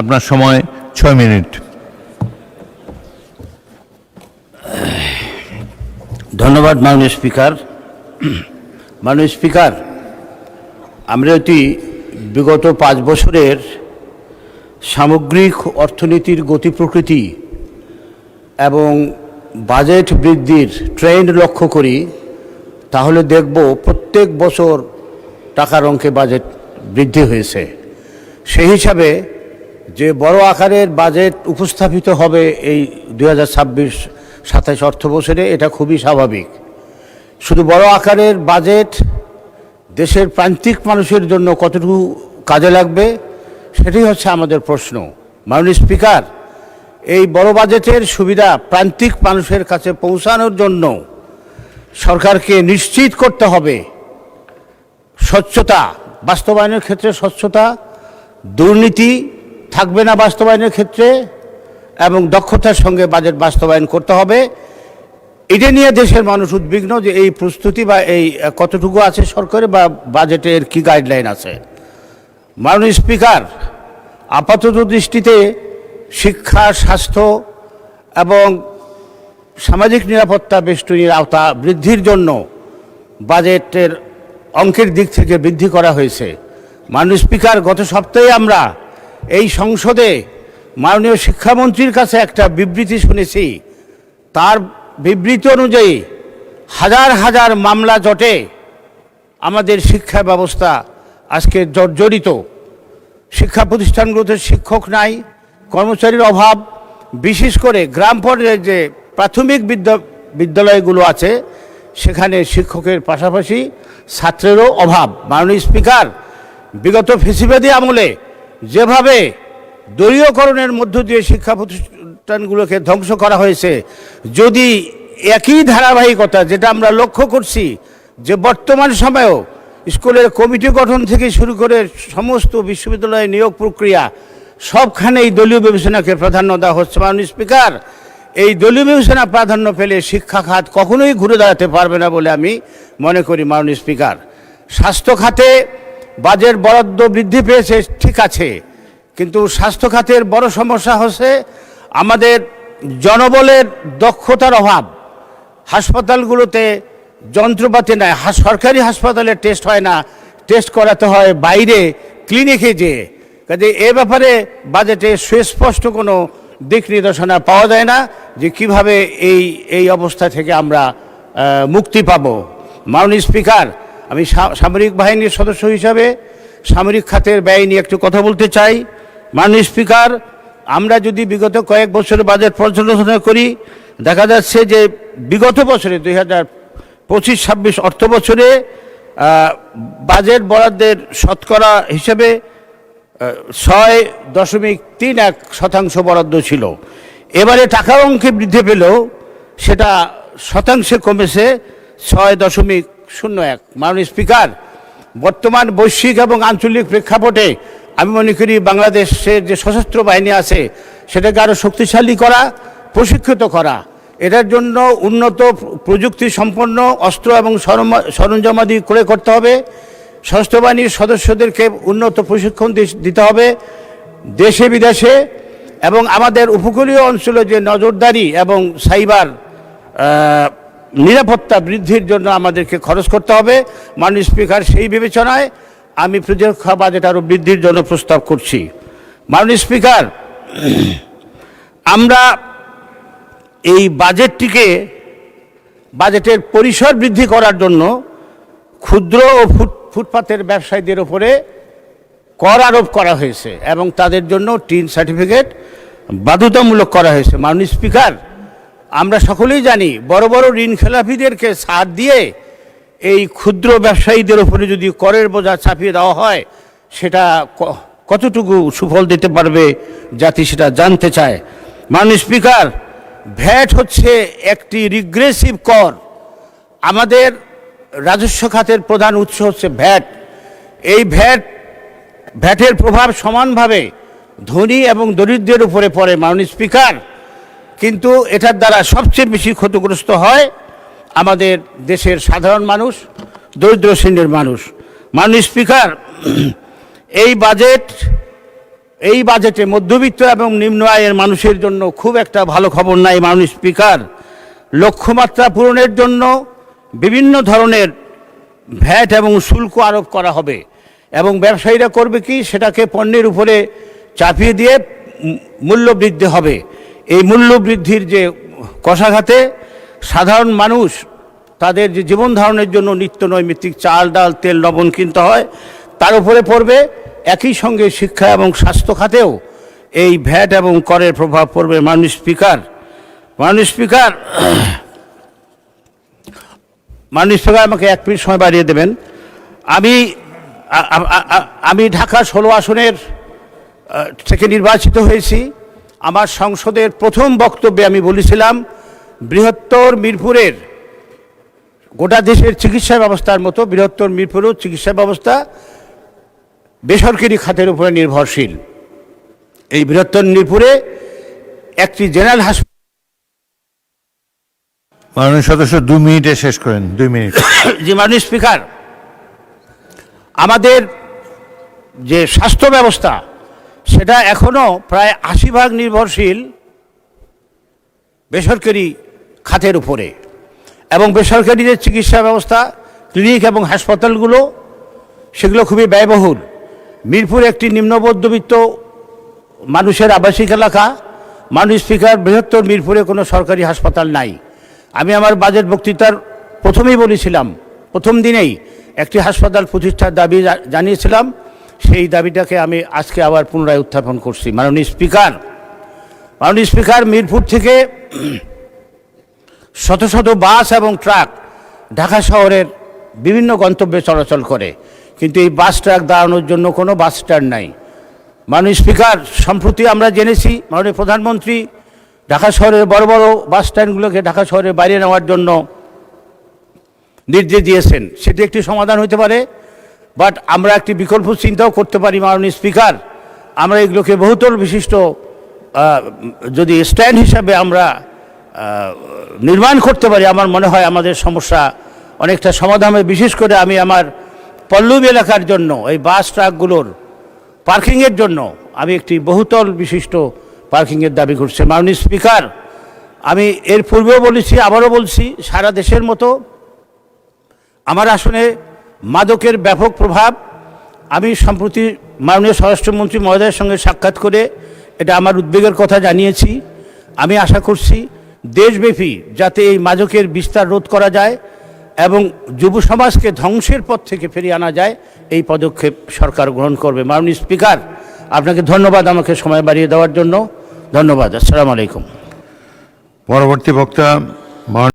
আপনার সময় 6 মিনিট। ধন্যবাদ মাননীয় স্পিকার। মাননীয় স্পিকার, আমরা বিগত 5 বছরের সামগ্রিক অর্থনীতির গতি প্রকৃতি এবং বাজেট বৃদ্ধির ট্রেন্ড লক্ষ্য করি, তাহলে দেখব প্রত্যেক বছর টাকার অঙ্কে বাজেট বৃদ্ধি হয়েছে। সেই হিসাবে যে বড় আকারের বাজেট উপস্থাপিত হবে এই 2026-27 অর্থ বছরে, এটা খুবই স্বাভাবিক। শুধু বড় আকারের বাজেট দেশের প্রান্তিক মানুষের জন্য কতটুকু কাজে লাগবে সেটি হচ্ছে আমাদের প্রশ্ন। মাননীয় স্পিকার, এই বড় বাজেটের সুবিধা প্রান্তিক মানুষের কাছে পৌঁছানোর জন্য সরকারকে নিশ্চিত করতে হবে স্বচ্ছতা বাস্তবায়নের ক্ষেত্রে, স্বচ্ছতা, দুর্নীতি থাকবে না বাস্তবায়নের ক্ষেত্রে, এবং দক্ষতার সঙ্গে বাজেট বাস্তবায়ন করতে হবে। এটা নিয়ে দেশের মানুষ উদ্বিগ্ন যে এই প্রস্তুতি বা এই কতটুকু আছে সরকারে, বা বাজেটের কি গাইডলাইন আছে। মাননীয় স্পিকার, আপাতত দৃষ্টিতে শিক্ষা, স্বাস্থ্য এবং সামাজিক নিরাপত্তা বেষ্টনীর আওতা বৃদ্ধির জন্য বাজেটের অঙ্কের দিক থেকে বৃদ্ধি করা হয়েছে। মাননীয় স্পিকার, গত সপ্তাহে আমরা এই সংসদে মাননীয় শিক্ষামন্ত্রীর কাছে একটা বিবৃতি শুনেছি। তার বিবৃতি অনুযায়ী হাজার হাজার মামলা জটে আমাদের শিক্ষা ব্যবস্থা আজকে জর্জরিত। শিক্ষা প্রতিষ্ঠানগুলোতে শিক্ষক নাই, কর্মচারীর অভাব, বিশেষ করে গ্রাম পর্যায়ে যে প্রাথমিক বিদ্যালয়গুলো আছে সেখানে শিক্ষকের পাশাপাশি ছাত্রেরও অভাব। মাননীয় স্পিকার, বিগত ফ্যাসিবাদী আমলে যেভাবে দলীয়করণের মধ্য দিয়ে শিক্ষা প্রতিষ্ঠানগুলোকে ধ্বংস করা হয়েছে, যদি একই ধারাবাহিকতা যেটা আমরা লক্ষ্য করছি যে বর্তমান সময়েও স্কুলের কমিটি গঠন থেকে শুরু করে সমস্ত বিশ্ববিদ্যালয়ের নিয়োগ প্রক্রিয়া সবখানেই দলীয় বিবেচনাকে প্রাধান্য দেওয়া হচ্ছে। মাননীয় স্পিকার, এই দলীয় বিবেচনা প্রাধান্য পেলে শিক্ষা খাত কখনোই ঘুরে দাঁড়াতে পারবে না বলে আমি মনে করি। মাননীয় স্পিকার, স্বাস্থ্য খাতে বাজেট বরাদ্দ বৃদ্ধি পেয়েছে ঠিক আছে, কিন্তু স্বাস্থ্য খাতের বড় সমস্যা হচ্ছে আমাদের জনবলের দক্ষতার অভাব। হাসপাতালগুলোতে যন্ত্রপাতি নাই, সরকারি হাসপাতালে টেস্ট হয় না, টেস্ট করাতে হয় বাইরে ক্লিনিকে যেয়ে। কাজে এ ব্যাপারে বাজেটে সুস্পষ্ট কোনো দিক নির্দেশনা পাওয়া যায় না যে কিভাবে এই অবস্থা থেকে আমরা মুক্তি পাব। মাননীয় স্পিকার, আমি সামরিক বাহিনীর সদস্য হিসাবে সামরিক খাতের ব্যয় নিয়ে একটু কথা বলতে চাই। মাননীয় স্পিকার, আমরা যদি বিগত কয়েক বছরের বাজেট পর্যালোচনা করি, দেখা যাচ্ছে যে বিগত বছরে 2025-26 অর্থ বছরে বাজেট বরাদ্দের শতকরা হিসেবে 6.31% বরাদ্দ ছিল। এবারে টাকার অঙ্কে বৃদ্ধি পেলেও সেটা শতাংশে কমেছে 6.01। মাননীয় স্পিকার, বর্তমান বৈশ্বিক এবং আঞ্চলিক প্রেক্ষাপটে আমি মনে করি বাংলাদেশের যে সশস্ত্র বাহিনী আছে সেটাকে আরও শক্তিশালী করা, প্রশিক্ষিত করা, এটার জন্য উন্নত প্রযুক্তি সম্পন্ন অস্ত্র এবং সরঞ্জামাদি ক্রয় করতে হবে। সশস্ত্র বাহিনীর সদস্যদেরকে উন্নত প্রশিক্ষণ দিতে হবে দেশে বিদেশে, এবং আমাদের উপকূলীয় অঞ্চলে যে নজরদারি এবং সাইবার নিরাপত্তা বৃদ্ধির জন্য আমাদেরকে খরচ করতে হবে। মাননীয় স্পিকার, সেই বিবেচনায় আমি প্রতিরক্ষা বাজেট আরও বৃদ্ধির জন্য প্রস্তাব করছি। মাননীয় স্পিকার, আমরা এই বাজেটের পরিসর বৃদ্ধি করার জন্য ক্ষুদ্র ও ফুটপাতের ব্যবসায়ীদের উপরে কর আরোপ করা হয়েছে এবং তাদের জন্য টিন সার্টিফিকেট বাধ্যতামূলক করা হয়েছে। মাননীয় স্পিকার, আমরা সকলেই জানি বড় বড় ঋণ খেলাপিদেরকে ছাড় দিয়ে এই ক্ষুদ্র ব্যবসায়ীদের উপরে যদি করের বোঝা চাপিয়ে দেওয়া হয় সেটা কতটুকু সুফল দিতে পারবে জাতি সেটা জানতে চায়। মাননীয় স্পিকার, ভ্যাট হচ্ছে একটি রিগ্রেসিভ কর। আমাদের রাজস্ব খাতের প্রধান উৎস হচ্ছে ভ্যাট। এই ভ্যাটের প্রভাব সমানভাবে ধনী এবং দরিদ্রের উপরে পড়ে। মাননীয় স্পিকার, কিন্তু এটার দ্বারা সবচেয়ে বেশি ক্ষতিগ্রস্ত হয় আমাদের দেশের সাধারণ মানুষ, দরিদ্র শ্রেণীর মানুষ। মাননীয় স্পিকার, এই এই বাজেটে মধ্যবিত্ত এবং নিম্ন আয়ের মানুষের জন্য খুব একটা ভালো খবর নাই মাননীয় স্পিকার। লক্ষ্যমাত্রা পূরণের জন্য বিভিন্ন ধরনের ভ্যাট এবং শুল্ক আরোপ করা হবে এবং ব্যবসায়ীরা করবে কি, সেটাকে পণ্যের উপরে চাপিয়ে দিয়ে মূল্য বৃদ্ধি হবে। এই মূল্য বৃদ্ধির যে কষাঘাতে সাধারণ মানুষ তাদের যে জীবন ধারণের জন্য নিত্য নৈমিত্তিক চাল ডাল তেল লবণ কিনতে হয় তার উপরে পড়বে। একই সঙ্গে শিক্ষা এবং স্বাস্থ্য খাতেও এই ভ্যাট এবং করের প্রভাব পড়বে। মাননীয় স্পিকার, আমাকে 1 মিনিট সময় বাড়িয়ে দেবেন। আমি ঢাকা 16 আসনের থেকে নির্বাচিত হয়েছি। আমার সংসদের প্রথম বক্তব্যে আমি বলেছিলাম বৃহত্তর মিরপুরের গোটা দেশের চিকিৎসা ব্যবস্থার মতো বৃহত্তর মিরপুরেও চিকিৎসা ব্যবস্থা বেসরকারি খাতের উপরে নির্ভরশীল। এই বৃহত্তর মিরপুরে একটি জেনারেল হাসপাতাল। মাননীয় সদস্য 2 মিনিটে শেষ করেন। 2 মিনিট। জি মাননীয় স্পিকার, আমাদের যে স্বাস্থ্য ব্যবস্থা সেটা এখনো প্রায় 80% নির্ভরশীল বেসরকারি খাতের উপরে, এবং বেসরকারি যে চিকিৎসা ব্যবস্থা ক্লিনিক এবং হাসপাতালগুলো সেগুলো খুবই ব্যয়বহুল। মিরপুর একটি নিম্ন মধ্যবিত্ত মানুষের আবাসিক এলাকা। মাননীয় স্পিকার, বৃহত্তর মিরপুরে কোনো সরকারি হাসপাতাল নাই। আমি আমার বাজেট বক্তৃতার প্রথমেই বলেছিলাম, প্রথম দিনেই একটি হাসপাতাল প্রতিষ্ঠার দাবি জানিয়েছিলাম। সেই দাবিটাকে আমি আজকে আবার পুনরায় উত্থাপন করছি। মাননীয় স্পিকার, মিরপুর থেকে শত শত বাস এবং ট্রাক ঢাকা শহরের বিভিন্ন গন্তব্যে চলাচল করে, কিন্তু এই বাস ট্রাক দাঁড়ানোর জন্য কোনো বাস স্ট্যান্ড নাই। মাননীয় স্পিকার, সম্প্রতি আমরা জেনেছি মাননীয় প্রধানমন্ত্রী ঢাকা শহরের বড় বড় বাস স্ট্যান্ডগুলোকে ঢাকা শহরের বাইরে নেওয়ার জন্য নির্দেশ দিয়েছেন। সেটি একটি সমাধান হতে পারে, বাট আমরা একটি বিকল্প চিন্তাও করতে পারি। মাননীয় স্পিকার, আমরা এগুলোকে বহুতল বিশিষ্ট যদি স্ট্যান্ড হিসাবে আমরা নির্মাণ করতে পারি, আমার মনে হয় আমাদের সমস্যা অনেকটা সমাধান হবে। বিশেষ করে আমি আমার পল্লবী এলাকার জন্য এই বাস ট্রাকগুলোর পার্কিংয়ের জন্য আমি একটি বহুতল বিশিষ্ট পার্কিংয়ের দাবি করছি। মাননীয় স্পিকার, আমি এর পূর্বেও বলেছি, আবারও বলছি, সারা দেশের মতো আমার আসনে মাদকের ব্যাপক প্রভাব। আমি সম্প্রতি মাননীয় স্বরাষ্ট্রমন্ত্রী মহোদয়ের সঙ্গে সাক্ষাৎ করে এটা আমার উদ্বেগের কথা জানিয়েছি। আমি আশা করছি দেশব্যাপী যাতে এই মাদকের বিস্তার রোধ করা যায় এবং যুব সমাজকে ধ্বংসের পথ থেকে ফিরিয়ে আনা যায়, এই পদক্ষেপ সরকার গ্রহণ করবে। মাননীয় স্পিকার, আপনাকে ধন্যবাদ আমাকে সময় বাড়িয়ে দেওয়ার জন্য। ধন্যবাদ। আসসালামু আলাইকুম। পরবর্তী বক্তা